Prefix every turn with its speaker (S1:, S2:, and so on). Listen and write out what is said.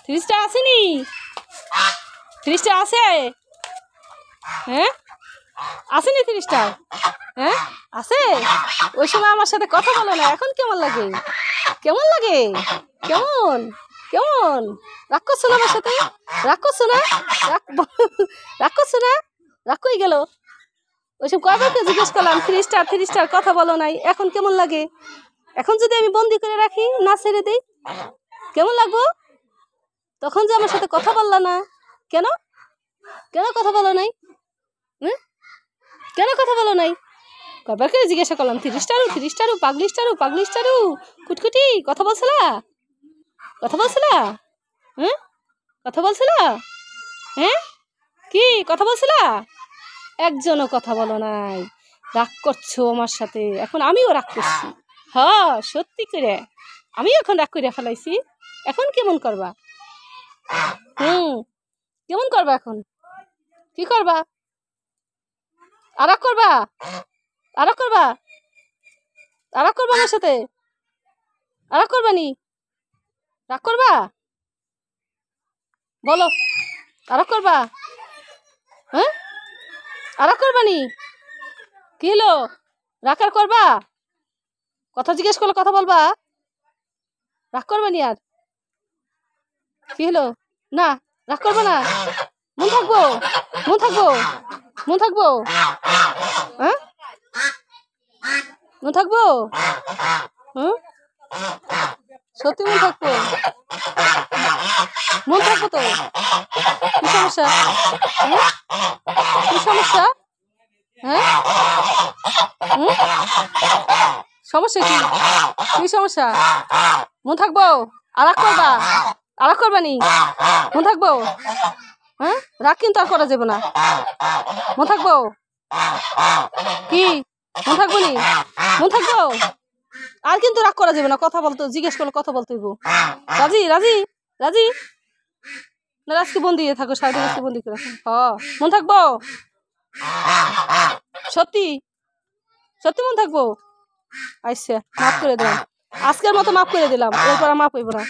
S1: ফ্রিজটা আসেনি? ফ্রিজটা আছে? হ্যাঁ আসেনি ফ্রিজটা? হ্যাঁ আছে। ওই সময় আমার সাথে কথা বলো না, এখন কেমন লাগে? কেমন লাগে? কেমন কেমন রাগ করছো না আমার সাথে? রাগ করছো না? রাগ করছো না? রাগ কই গেল? ওইসব কয়বারকে জিজ্ঞেস করলাম ফ্রিজটার কথা বলো নাই, এখন কেমন লাগে? এখন যদি আমি বন্দি করে রাখি, না ছেড়ে দিই, কেমন লাগবো? তখন যে আমার সাথে কথা বললা না, কেন? কেন কথা বলো নাই? কেন কথা বলো নাই? কয়বার করে জিজ্ঞাসা করলাম থ্রিস্টারু পাগলিস্টারু কুটকুটি কথা বলছিলা? কথা বলছিলা? কথা বলছিলা? হ্যাঁ কি কথা বলছিলা? একজনও কথা বলো নাই, রাগ করছো আমার সাথে। এখন আমিও রাগ করছি। হ্যাঁ সত্যি করে আমি এখন রাগ করে ফেলাইছি। এখন কেমন করবা? কেমন করবা এখন? কি করবা? আর রাগ করবা? আর রাগ করবা? আর রাগ করবা আমার সাথে? আর রাগ করবা নি? রাগ করবা? বলো, আর রাগ করবা? হ্যাঁ আর রাগ করবা নি? কি হলো? রাগ আর করবা? কথা জিজ্ঞেস করলে কথা বলবা? রাগ করবা নি আর? কি হলো? না রাগ করবা না? মন থাকবো? মন থাকবো? মন থাকবো? হ্যাঁ মন থাকবো? সত্যি মন থাকবো? মন থাকবো তো। কি সমস্যা? কি সমস্যা? হ্যাঁ সমস্যা কি? কি সমস্যা? মন থাকবো? আর রাগ করবা? আর রাগ করবা নি? মন থাকবো? হ্যাঁ রাগ কিন্তু আর করা যাবে না। মন থাকবো? কি মন থাকবো নি? মন থাকবো? আর কিন্তু রাগ করা যাবে না। কথা বলতো, জিজ্ঞেস করলে কথা বলতে হইব। রাজি রাজি রাজি না? আজকে বন্দি থাকো, সারাদিন আজকে বন্দি করে মন থাকবো? সত্যি সত্যি মন থাকবো? আচ্ছা মাফ করে দিলাম, আজকের মতো মাফ করে দিলাম, এরপর মাফ হইব না।